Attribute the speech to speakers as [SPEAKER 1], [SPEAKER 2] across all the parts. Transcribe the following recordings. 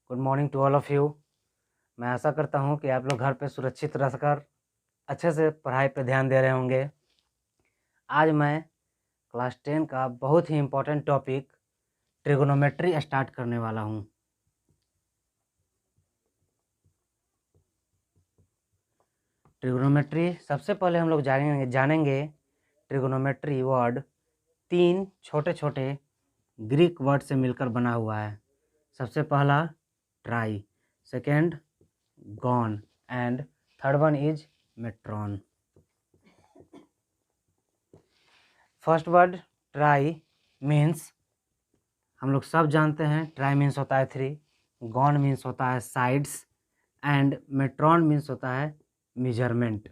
[SPEAKER 1] Good morning to all of you. मैं आशा करता हूँ कि आप लोग घर पे सुरक्षित रह कर अच्छे से पढ़ाई पे ध्यान दे रहे होंगे। आज मैं क्लास 10 का बहुत ही इम्पोर्टेंट टॉपिक ट्रिगोनोमेट्री स्टार्ट करने वाला हूँ। ट्रिगोनोमेट्री सबसे पहले हम लोग जानेंगे ट्रिगोनोमेट्री वर्ड 3 छोटे छोटे ग्रीक वर्ड से मिलकर बना हुआ है। सबसे पहला tri, second gon and third one is metron. First word tri means हम लोग सब जानते हैं, ट्राई मीन्स होता है 3, गॉन मीन्स होता है साइड्स एंड मेट्रॉन मीन्स होता है मेजरमेंट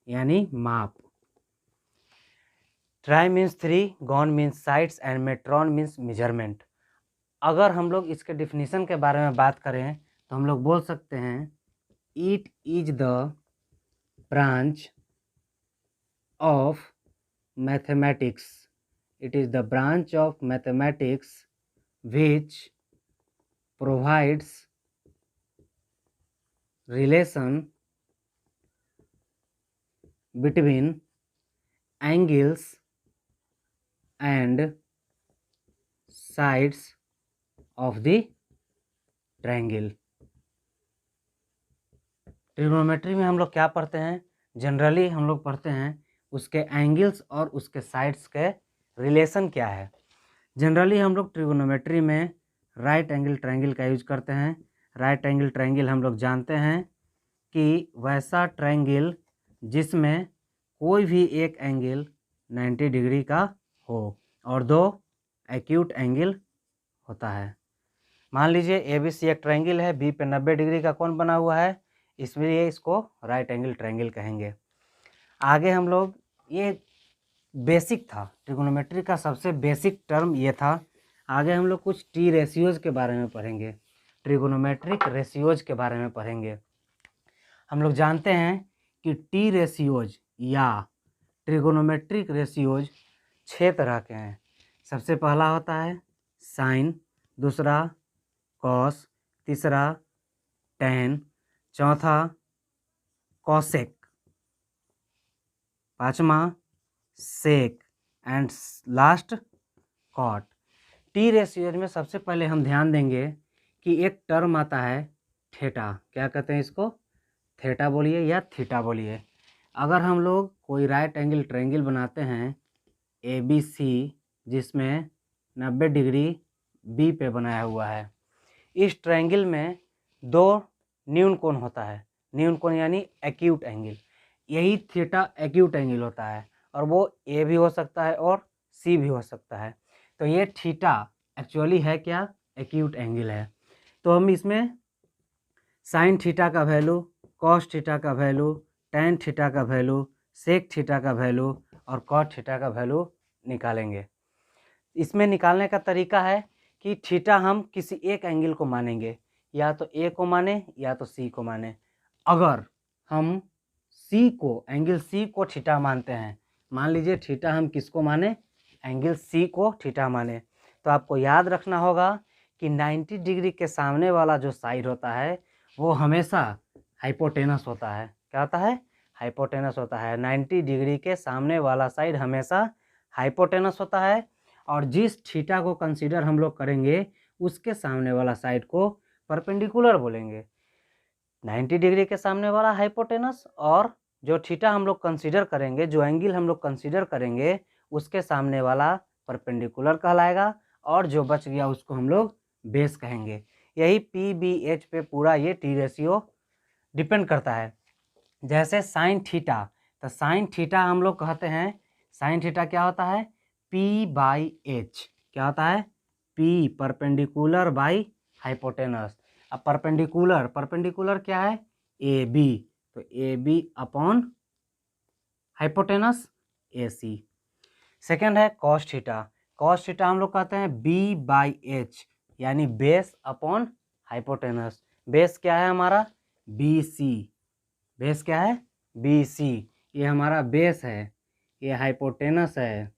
[SPEAKER 1] यानी माप। Tri means 3, gon means sides and metron means measurement. अगर हम लोग इसके डिफिनीशन के बारे में बात करें तो हम लोग बोल सकते हैं it is the branch of mathematics, it is the branch of mathematics which provides relation between angles and sides of the triangle। Trigonometry में हम लोग क्या पढ़ते हैं? जनरली हम लोग पढ़ते हैं उसके एंगल्स और उसके साइड्स के रिलेशन क्या है। जनरली हम लोग ट्रिगोनोमेट्री में राइट एंगल ट्रायंगल का यूज करते हैं। राइट एंगल ट्रायंगल हम लोग जानते हैं कि वैसा ट्रायंगल जिसमें कोई भी एक एंगल 90 डिग्री का हो और दो एक्यूट एंगल होता है। मान लीजिए ABC एक ट्रायंगल है, बी पे 90 डिग्री का कोण बना हुआ है, इसलिए इसको राइट एंगल ट्रायंगल कहेंगे। आगे हम लोग ये बेसिक था, ट्रिगोनोमेट्री का सबसे बेसिक टर्म ये था। आगे हम लोग कुछ टी रेशियोज के बारे में पढ़ेंगे, ट्रिगोनोमेट्रिक रेशियोज के बारे में पढ़ेंगे। हम लोग जानते हैं कि टी रेशियोज या ट्रिगोनोमेट्रिक रेशियोज 6 तरह के हैं। सबसे पहला होता है साइन, दूसरा कॉस, तीसरा टैन, चौथा कॉसेक, पाँचवा sec and last cot. T ratios में सबसे पहले हम ध्यान देंगे कि एक टर्म आता है थीटा। क्या कहते हैं इसको? थीटा बोलिए या थीटा बोलिए। अगर हम लोग कोई राइट एंगल ट्रायंगल बनाते हैं ABC जिसमें 90 डिग्री बी पे बनाया हुआ है, इस ट्रायंगल में दो न्यून कोण होता है। न्यून कोण यानी एक्यूट एंगल, यही थीटा एक्यूट एंगल होता है और वो ए भी हो सकता है और सी भी हो सकता है। तो ये थीटा एक्चुअली है क्या? एक्यूट एंगल है। तो हम इसमें साइन थीटा का वैल्यू, कॉस थीटा का वैल्यू, टैन थीटा का वैल्यू, सेक थीटा का वैल्यू और कॉट थीटा का वैल्यू निकालेंगे। इसमें निकालने का तरीका है कि थीटा हम किसी एक एंगल को मानेंगे, या तो ए को माने या तो सी को माने। अगर हम सी को, एंगल सी को थीटा मानते हैं, मान लीजिए थीटा हम किसको माने? एंगल सी को थीटा माने, तो आपको याद रखना होगा कि 90 डिग्री के सामने वाला जो साइड होता है वो हमेशा हाइपोटेनस होता है। क्या होता है? हाइपोटेनस होता है। 90 डिग्री के सामने वाला साइड हमेशा हाइपोटेनस होता है और जिस थीटा को कंसीडर हम लोग करेंगे उसके सामने वाला साइड को परपेंडिकुलर बोलेंगे। 90 डिग्री के सामने वाला हाइपोटेनस और जो थीटा हम लोग कंसीडर करेंगे, जो एंगल हम लोग कंसीडर करेंगे, उसके सामने वाला परपेंडिकुलर कहलाएगा और जो बच गया उसको हम लोग बेस कहेंगे। यही PBH पे पूरा ये टी रेशियो डिपेंड करता है। जैसे साइन थीटा, तो साइन थीटा हम लोग कहते हैं, साइन थीटा क्या होता है? P/H। क्या होता है? P perpendicular by hypotenuse. अब परपेंडिकुलर क्या है? AB, तो AB upon hypotenuse AC। Second है कॉस थीटा। कॉस थीटा हम लोग कहते हैं B/H यानी बेस अपॉन हाइपोटेनस। बेस क्या है हमारा? BC। बेस क्या है? BC। ये हमारा बेस है, ये हाइपोटेनस है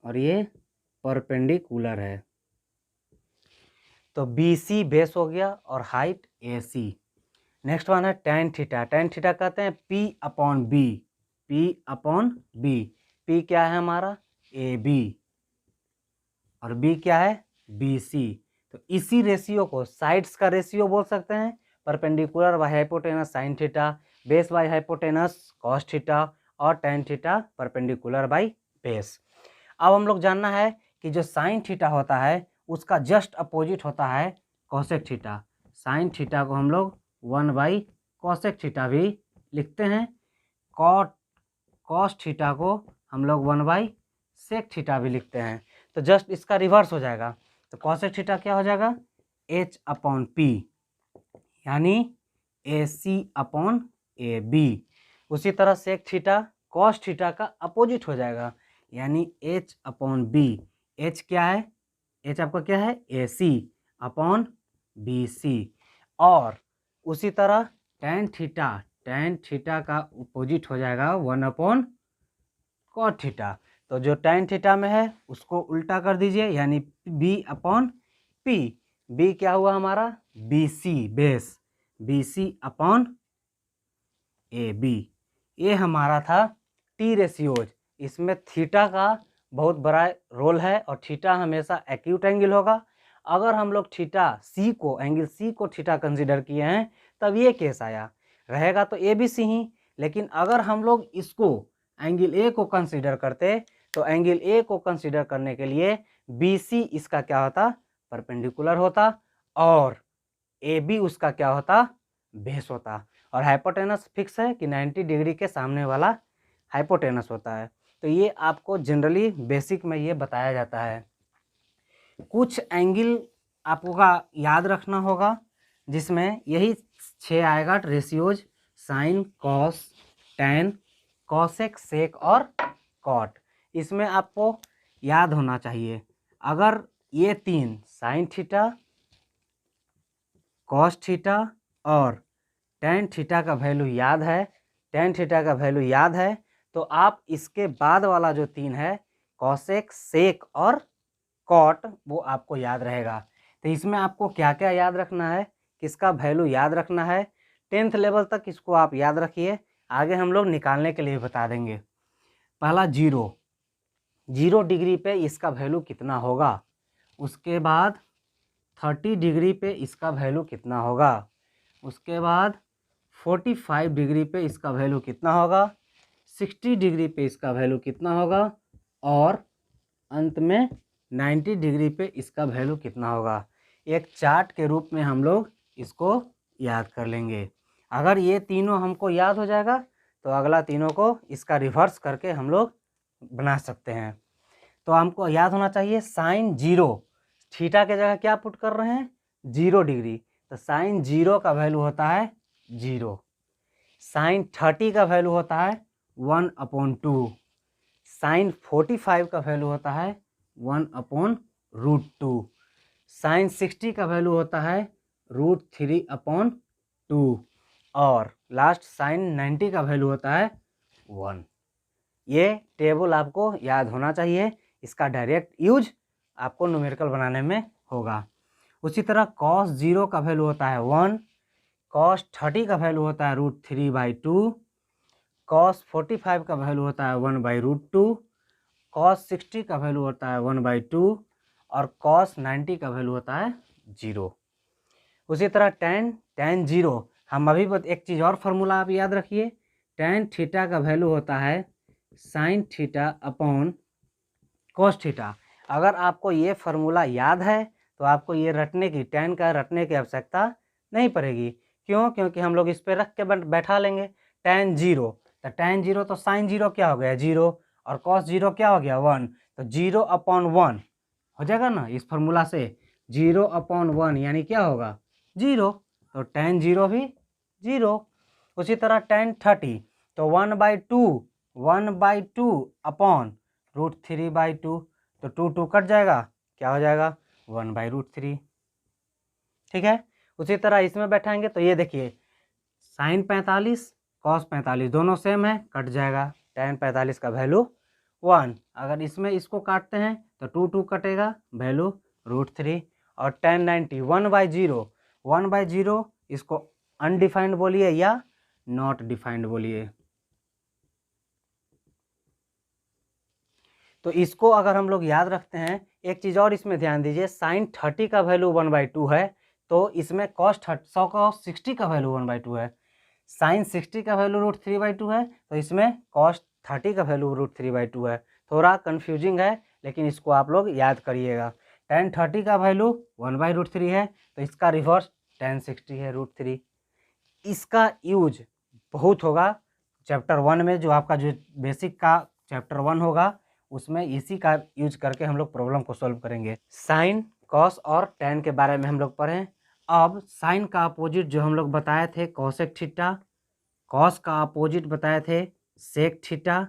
[SPEAKER 1] और ये परपेंडिकुलर है। तो BC बेस हो गया और हाइट AC। नेक्स्ट वन है tan थीटा। tan थीटा कहते हैं P/B। P/B। P क्या है हमारा AB और B क्या है BC। तो इसी रेशियो को साइड्स का रेशियो बोल सकते हैं। Perpendicular by hypotenuse sine theta, base by hypotenuse cos theta और tan theta perpendicular by base. अब हम लोग जानना है कि जो साइन थीटा होता है उसका जस्ट अपोजिट होता है कॉसेक थीटा। साइन थीटा को हम लोग 1/कॉसेक थीटा भी लिखते हैं। कॉस थीटा को हम लोग 1/सेक थीटा भी लिखते हैं। तो जस्ट इसका रिवर्स हो जाएगा। तो कॉसेक थीटा क्या हो जाएगा H/P यानी AC/AB। उसी तरह सेक थीटा कॉस थीटा का अपोजिट हो जाएगा यानी H/B। H क्या है H आपका क्या है AC/BC। और उसी तरह tan थीटा का अपोजिट हो जाएगा 1/cot थीटा। तो जो tan थीटा में है उसको उल्टा कर दीजिए यानी B/P। B क्या हुआ हमारा BC बेस BC/AB। ये हमारा था टी रेशियोज। इसमें थीटा का बहुत बड़ा रोल है और थीटा हमेशा एक्यूट एंगल होगा। अगर हम लोग थीटा सी को एंगल सी को थीटा कंसीडर किए हैं तब ये केस आया रहेगा तो ABC ही। लेकिन अगर हम लोग इसको एंगल ए को कंसीडर करते तो एंगल ए को कंसीडर करने के लिए BC इसका क्या होता परपेंडिकुलर होता और AB उसका क्या होता बेस होता। और हाइपोटेनस फिक्स है कि 90 डिग्री के सामने वाला हाइपोटेनस होता है। तो ये आपको जनरली बेसिक में ये बताया जाता है। कुछ एंगल आपको का याद रखना होगा जिसमें यही 6 आएगा ratios sine cos tan cosec sec और कॉट। इसमें आपको याद होना चाहिए अगर ये 3 साइन थीटा कॉस थीटा और टैन थीटा का वैल्यू याद है तो आप इसके बाद वाला जो 3 है कॉसेक सेक और कॉट वो आपको याद रहेगा। तो इसमें आपको क्या क्या याद रखना है किसका वैल्यू याद रखना है 10th लेवल तक इसको आप याद रखिए। आगे हम लोग निकालने के लिए बता देंगे। पहला 0 डिग्री पे इसका वैल्यू कितना होगा। उसके बाद 30 डिग्री पे इसका वैल्यू कितना होगा। उसके बाद 45 डिग्री पे इसका वैल्यू कितना होगा। 60 डिग्री पे इसका वैल्यू कितना होगा और अंत में 90 डिग्री पे इसका वैल्यू कितना होगा। एक चार्ट के रूप में हम लोग इसको याद कर लेंगे। अगर ये तीनों हमको याद हो जाएगा तो अगला तीनों को इसका रिवर्स करके हम लोग बना सकते हैं। तो हमको याद होना चाहिए साइन 0 थीटा के जगह क्या पुट कर रहे हैं 0 डिग्री। तो साइन 0 का वैल्यू होता है 0। साइन 30 का वैल्यू होता है 1/2। साइन 45 का वैल्यू होता है 1/√2। साइन 60 का वैल्यू होता है √3/2 और लास्ट साइन 90 का वैल्यू होता है 1। ये टेबल आपको याद होना चाहिए। इसका डायरेक्ट यूज आपको न्यूमेरिकल बनाने में होगा। उसी तरह cos 0 का वैल्यू होता है 1। cos 30 का वैल्यू होता है √3/2। cos 45 का वैल्यू होता है 1/√2। cos 60 का वैल्यू होता है 1/2 और cos 90 का वैल्यू होता है 0। उसी तरह tan 0 हम अभी एक चीज़ और फार्मूला आप याद रखिए। tan थीटा का वैल्यू होता है sine theta upon cos theta. अगर आपको ये फार्मूला याद है तो आपको ये रटने की tan का रटने की आवश्यकता नहीं पड़ेगी। क्यों क्योंकि हम लोग इस पर रख के बैठा लेंगे tan 0। तो tan 0 तो साइन 0 क्या हो गया 0 और cos 0 क्या हो गया 1। तो 0/1 हो जाएगा ना इस फार्मूला से 0/1 यानी क्या होगा 0। तो tan 0 भी 0। उसी तरह tan 30 तो 1/2 अपॉन √3/2 तो 2 कट जाएगा क्या हो जाएगा 1/√3। ठीक है। उसी तरह इसमें बैठाएंगे तो ये देखिए साइन 45 cos 45 दोनों सेम है कट जाएगा tan 45 का वैल्यू 1। अगर इसमें इसको काटते हैं तो 2 कटेगा वैल्यू √3 और tan 90 1/0 इसको अनडिफाइंड बोलिए या नॉट डिफाइंड बोलिए। तो इसको अगर हम लोग याद रखते हैं, एक चीज़ और इसमें ध्यान दीजिए, sin 30 का वैल्यू 1/2 है, तो इसमें cos 60 का वैल्यू 1/2 है। sin 60 का वैल्यू √3/2 है, तो इसमें cos 30 का वैल्यू √3/2 है। थोड़ा कन्फ्यूजिंग है, लेकिन इसको आप लोग याद करिएगा। tan 30 का वैल्यू 1/√3 है, तो इसका रिवर्स tan 60 है √3। इसका यूज बहुत होगा चैप्टर 1 में, जो आपका जो बेसिक का चैप्टर 1 होगा उसमें इसी का यूज करके हम लोग प्रॉब्लम को सॉल्व करेंगे। साइन, कॉस और टैन के बारे में हम लोग पढ़ें। अब साइन का अपोजिट जो हम लोग बताए थे कोसेक थीटा, कॉस का अपोजिट बताए थे सेक थीटा,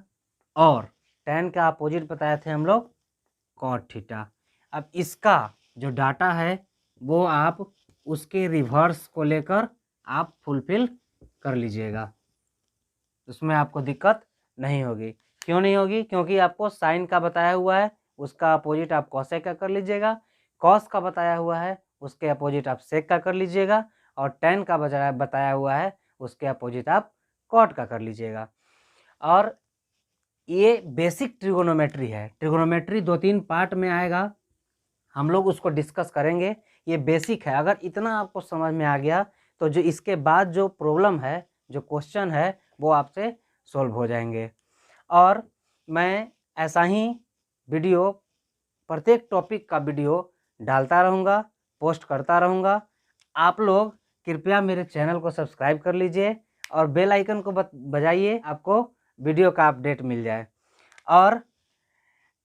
[SPEAKER 1] और टैन का अपोजिट बताए थे हम लोग कॉट थीटा। अब इसका जो डाटा है वो आप उसके रिवर्स को लेकर आप फुलफिल कर लीजिएगा, उसमें आपको दिक्कत नहीं होगी। क्यों नहीं होगी? क्योंकि आपको साइन का बताया हुआ है, उसका अपोजिट आप कॉसेक का कर लीजिएगा, कॉस का बताया हुआ है उसके अपोजिट आप सेक का कर लीजिएगा, और टैन का बताया हुआ है उसके अपोजिट आप कॉट का कर लीजिएगा। और ये बेसिक ट्रिगोनोमेट्री है। ट्रिगोनोमेट्री 2-3 पार्ट में आएगा, हम लोग उसको डिस्कस करेंगे। ये बेसिक है, अगर इतना आपको समझ में आ गया तो जो इसके बाद जो प्रॉब्लम है, जो क्वेश्चन है, वो आपसे सॉल्व हो जाएंगे। और मैं ऐसा ही वीडियो, प्रत्येक टॉपिक का वीडियो डालता रहूँगा, पोस्ट करता रहूँगा। आप लोग कृपया मेरे चैनल को सब्सक्राइब कर लीजिए और बेल आइकन को बजाइए, आपको वीडियो का अपडेट मिल जाए। और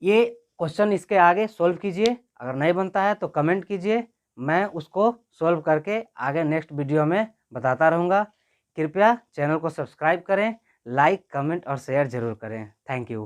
[SPEAKER 1] ये क्वेश्चन इसके आगे सॉल्व कीजिए, अगर नहीं बनता है तो कमेंट कीजिए, मैं उसको सॉल्व करके आगे नेक्स्ट वीडियो में बताता रहूँगा। कृपया चैनल को सब्सक्राइब करें, लाइक, कमेंट और शेयर ज़रूर करें। Thank you.